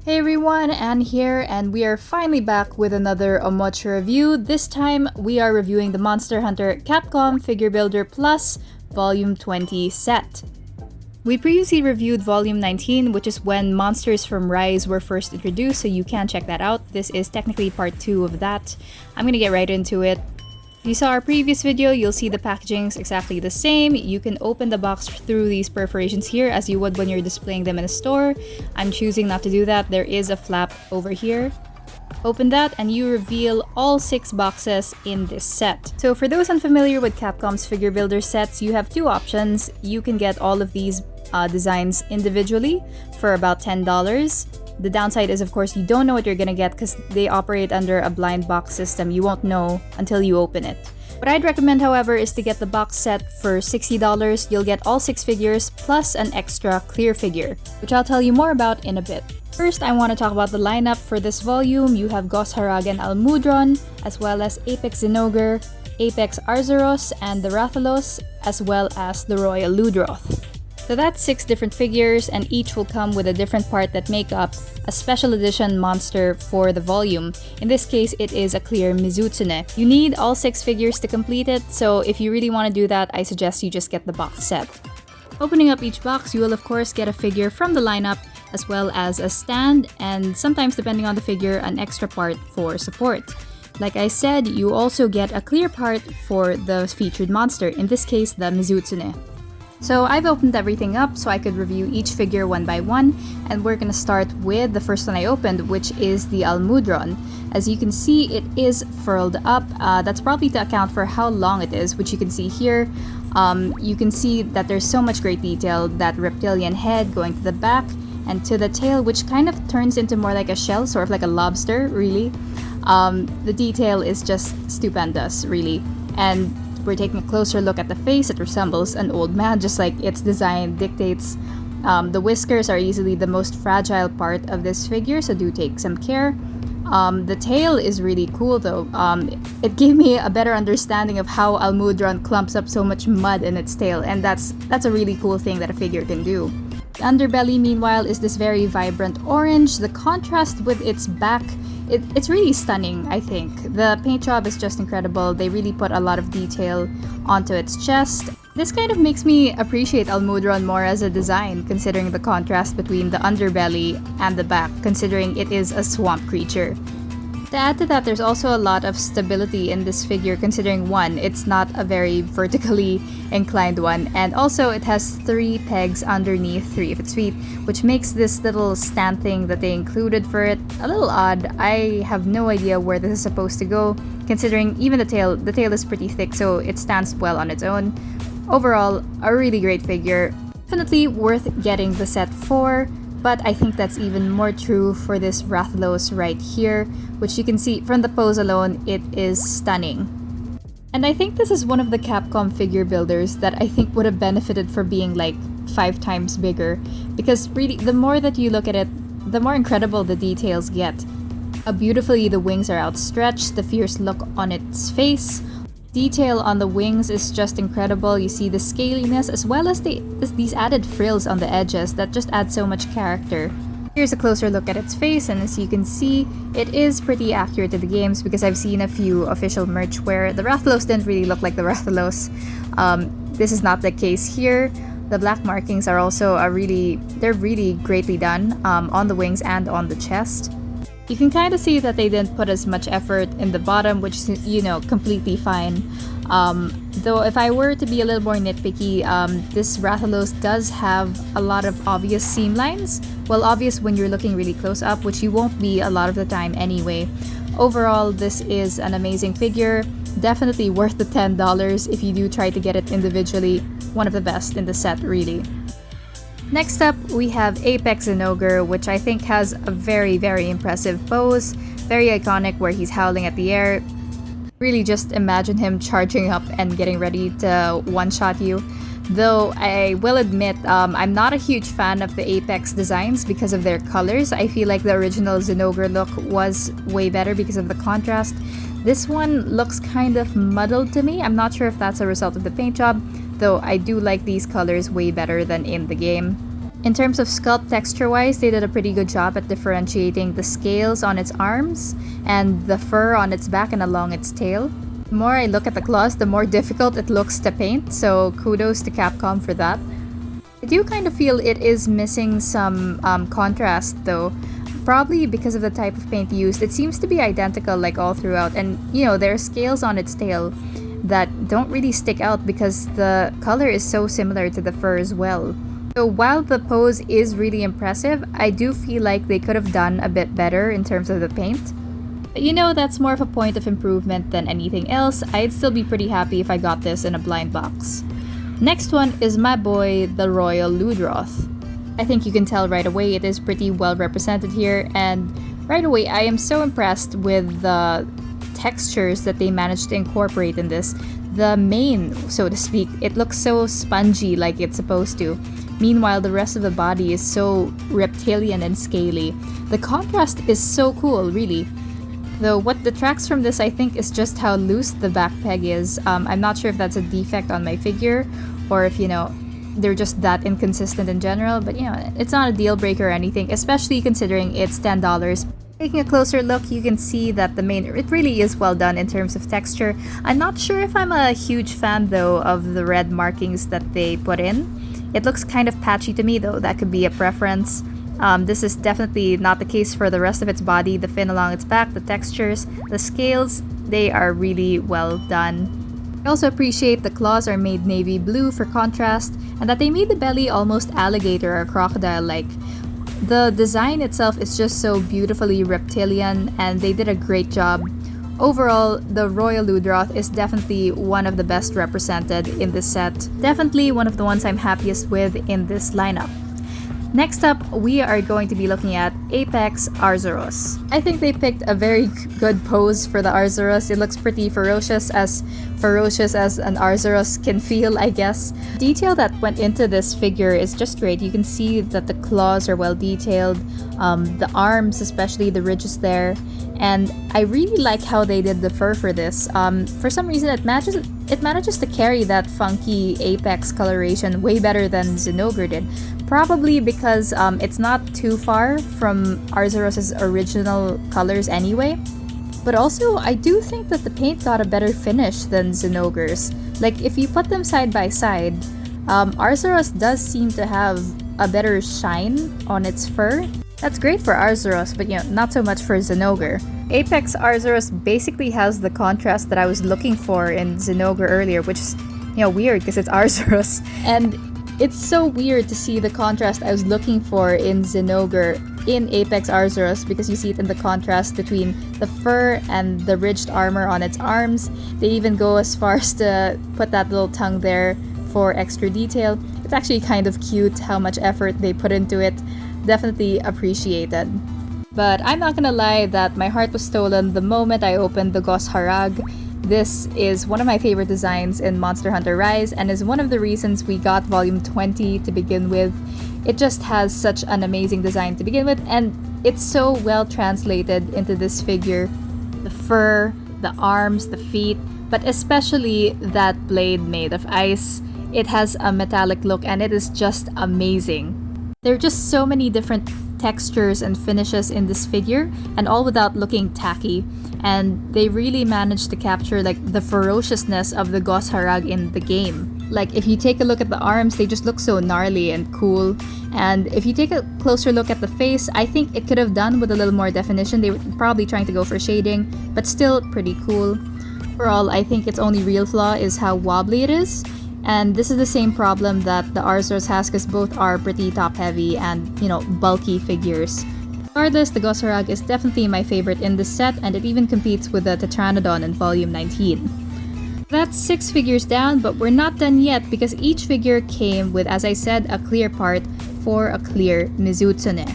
Hey everyone, Anne here, and we are finally back with another Omocha review. This time, we are reviewing the Monster Hunter Capcom Figure Builder Plus Volume 20 set. We previously reviewed Volume 19, which is when monsters from Rise were first introduced, so you can check that out. This is technically part 2 of that. I'm gonna get right into it. If you saw our previous video, you'll see the packaging's exactly the same. You can open the box through these perforations here as you would when you're displaying them in a store. I'm choosing not to do that. There is a flap over here. Open that and you reveal all 6 boxes in this set. So for those unfamiliar with Capcom's figure builder sets, you have 2 options. You can get all of these designs individually for about $10. The downside is, of course, you don't know what you're gonna get because they operate under a blind box system. You won't know until you open it. What I'd recommend, however, is to get the box set for $60. You'll get all 6 figures plus an extra clear figure, which I'll tell you more about in a bit. First, I want to talk about the lineup for this volume. You have Goss Harag and Almudron, as well as Apex Zinogre, Apex Arzuros, and the Rathalos, as well as the Royal Ludroth. So that's 6 different figures, and each will come with a different part that make up a special edition monster for the volume. In this case, it is a clear Mizutsune. You need all 6 figures to complete it, so if you really want to do that, I suggest you just get the box set. Opening up each box, you will of course get a figure from the lineup, as well as a stand, and sometimes, depending on the figure, an extra part for support. Like I said, you also get a clear part for the featured monster, in this case, the Mizutsune. So I've opened everything up so I could review each figure one by one, and we're gonna start with the first one I opened, which is the Almudron. As you can see, it is furled up. That's probably to account for how long it is, which you can see here. You can see that there's so much great detail, that reptilian head going to the back and to the tail, which kind of turns into more like a shell, sort of like a lobster, really. The detail is just stupendous, really. And we're taking a closer look at the face. It resembles an old man, just like its design dictates. The whiskers are easily the most fragile part of this figure, so do take some care. The tail is really cool though. It gave me a better understanding of how Almudron clumps up so much mud in its tail, and that's a really cool thing that a figure can do. The underbelly, meanwhile, is this very vibrant orange. The contrast with its back, it's really stunning, I think. The paint job is just incredible. They really put a lot of detail onto its chest. This kind of makes me appreciate Almudron more as a design, considering the contrast between the underbelly and the back, considering it is a swamp creature. To add to that, there's also a lot of stability in this figure, considering one, it's not a very vertically inclined one, and also it has 3 pegs underneath 3 of its feet, which makes this little stand thing that they included for it a little odd. I have no idea where this is supposed to go, considering even the tail is pretty thick, so it stands well on its own. Overall, a really great figure. Definitely worth getting the set for. But I think that's even more true for this Rathalos right here, which you can see from the pose alone, it is stunning. And I think this is one of the Capcom figure builders that I think would have benefited for being like 5 times bigger, because really, the more that you look at it, the more incredible the details get. How beautifully the wings are outstretched, the fierce look on its face. Detail on the wings is just incredible. You see the scaliness as well as these added frills on the edges that just add so much character. Here's a closer look at its face, and as you can see, it is pretty accurate to the games because I've seen a few official merch where the Rathalos didn't really look like the Rathalos. This is not the case here. The black markings are also they're really greatly done on the wings and on the chest. You can kind of see that they didn't put as much effort in the bottom, which is, completely fine. Though if I were to be a little more nitpicky, this Rathalos does have a lot of obvious seam lines. Well, obvious when you're looking really close up, which you won't be a lot of the time anyway. Overall, this is an amazing figure. Definitely worth the $10 if you do try to get it individually. One of the best in the set, really. Next up, we have Apex Zinogre, which I think has a very, very impressive pose. Very iconic, where he's howling at the air. Really just imagine him charging up and getting ready to one-shot you. Though I will admit, I'm not a huge fan of the Apex designs because of their colors. I feel like the original Zinogre look was way better because of the contrast. This one looks kind of muddled to me. I'm not sure if that's a result of the paint job, though I do like these colors way better than in the game. In terms of sculpt texture-wise, they did a pretty good job at differentiating the scales on its arms and the fur on its back and along its tail. The more I look at the claws, the more difficult it looks to paint, so kudos to Capcom for that. I do kind of feel it is missing some contrast though, probably because of the type of paint used. It seems to be identical like all throughout, and there are scales on its tail that don't really stick out because the color is so similar to the fur as well. So while the pose is really impressive, I do feel like they could have done a bit better in terms of the paint. But that's more of a point of improvement than anything else. I'd still be pretty happy if I got this in a blind box. Next one is my boy, the Royal Ludroth. I think you can tell right away it is pretty well represented here, and right away I am so impressed with the textures that they managed to incorporate in this. The mane, so to speak, it looks so spongy like it's supposed to. Meanwhile, the rest of the body is so reptilian and scaly. The contrast is so cool, really. Though what detracts from this, I think, is just how loose the back peg is. I'm not sure if that's a defect on my figure, or if, they're just that inconsistent in general, but it's not a deal breaker or anything, especially considering it's $10. Taking a closer look, you can see that the mane, it really is well done in terms of texture. I'm not sure if I'm a huge fan though of the red markings that they put in. It looks kind of patchy to me though, that could be a preference. This is definitely not the case for the rest of its body, the fin along its back, the textures, the scales, they are really well done. I also appreciate the claws are made navy blue for contrast, and that they made the belly almost alligator or crocodile-like. The design itself is just so beautifully reptilian, and they did a great job. Overall, the Royal Ludroth is definitely one of the best represented in this set. Definitely one of the ones I'm happiest with in this lineup. Next up, we are going to be looking at Apex Arzuros. I think they picked a very good pose for the Arzuros. It looks pretty ferocious as an Arzuros can feel, I guess. Detail that went into this figure is just great. You can see that the claws are well detailed, the arms, especially the ridges there. And I really like how they did the fur for this. For some reason, it manages to carry that funky Apex coloration way better than Zinogre did. Probably because it's not too far from Arzuros' original colors anyway. But also, I do think that the paint got a better finish than Zinogre's. Like, if you put them side by side, Arzuros does seem to have a better shine on its fur. That's great for Arzuros, but not so much for Zinogre. Apex Arzuros basically has the contrast that I was looking for in Zinogre earlier, which is, weird because it's Arzuros. And it's so weird to see the contrast I was looking for in Zinogre in Apex Arzuros, because you see it in the contrast between the fur and the ridged armor on its arms. They even go as far as to put that little tongue there for extra detail. It's actually kind of cute how much effort they put into it. Definitely appreciated. But I'm not gonna lie that my heart was stolen the moment I opened the Goss Harag. This is one of my favorite designs in Monster Hunter Rise, and is one of the reasons we got Volume 20 to begin with. It just has such an amazing design to begin with, and it's so well translated into this figure. The fur, the arms, the feet, but especially that blade made of ice. It has a metallic look, and it is just amazing. There are just so many different textures and finishes in this figure, and all without looking tacky. And they really managed to capture the ferociousness of the Goss Harag in the game. If you take a look at the arms, they just look so gnarly and cool. And if you take a closer look at the face, I think it could have done with a little more definition. They were probably trying to go for shading, but still pretty cool. Overall, I think its only real flaw is how wobbly it is. And this is the same problem that the Arzuros has, because both are pretty top-heavy and, bulky figures. Regardless, the Goss Harag is definitely my favorite in this set, and it even competes with the Tetranodon in Volume 19. That's 6 figures down, but we're not done yet, because each figure came with, as I said, a clear part for a clear Mizutsune.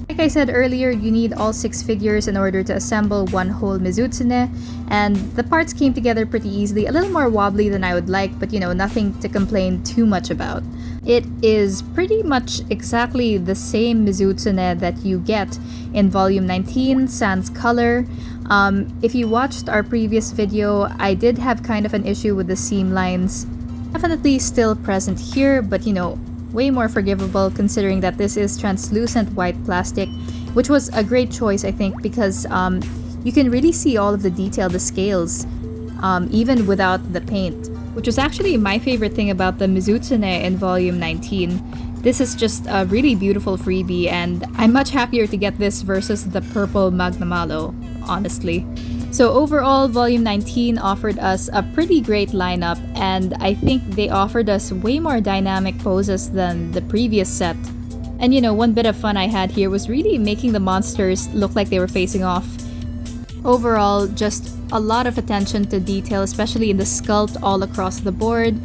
Like I said earlier, you need all 6 figures in order to assemble one whole Mizutsune, and the parts came together pretty easily, a little more wobbly than I would like, but nothing to complain too much about. It is pretty much exactly the same Mizutsune that you get in Volume 19, sans color. If you watched our previous video, I did have kind of an issue with the seam lines. Definitely still present here, but way more forgivable considering that this is translucent white plastic, which was a great choice, I think, because you can really see all of the detail, the scales, even without the paint, which was actually my favorite thing about the Mizutsune in Volume 19. This is just a really beautiful freebie, and I'm much happier to get this versus the purple Magnamalo, honestly. So overall, Volume 19 offered us a pretty great lineup, and I think they offered us way more dynamic poses than the previous set. And you know, one bit of fun I had here was really making the monsters look like they were facing off. Overall, just a lot of attention to detail, especially in the sculpt all across the board.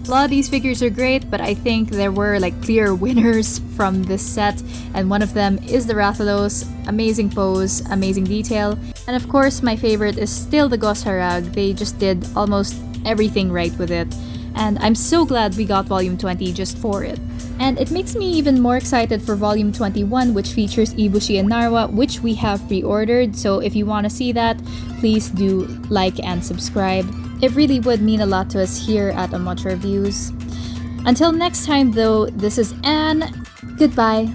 A lot of these figures are great, but I think there were like clear winners from this set, and one of them is the Rathalos. Amazing pose, amazing detail, and of course my favorite is still the Goss Harag. They just did almost everything right with it, and I'm so glad we got Volume 20 just for it. And it makes me even more excited for Volume 21, which features Ibushi and Narwa, which we have pre-ordered, so if you want to see that, please do like and subscribe. It really would mean a lot to us here at Omocha Reviews. Until next time though, this is Anne. Goodbye.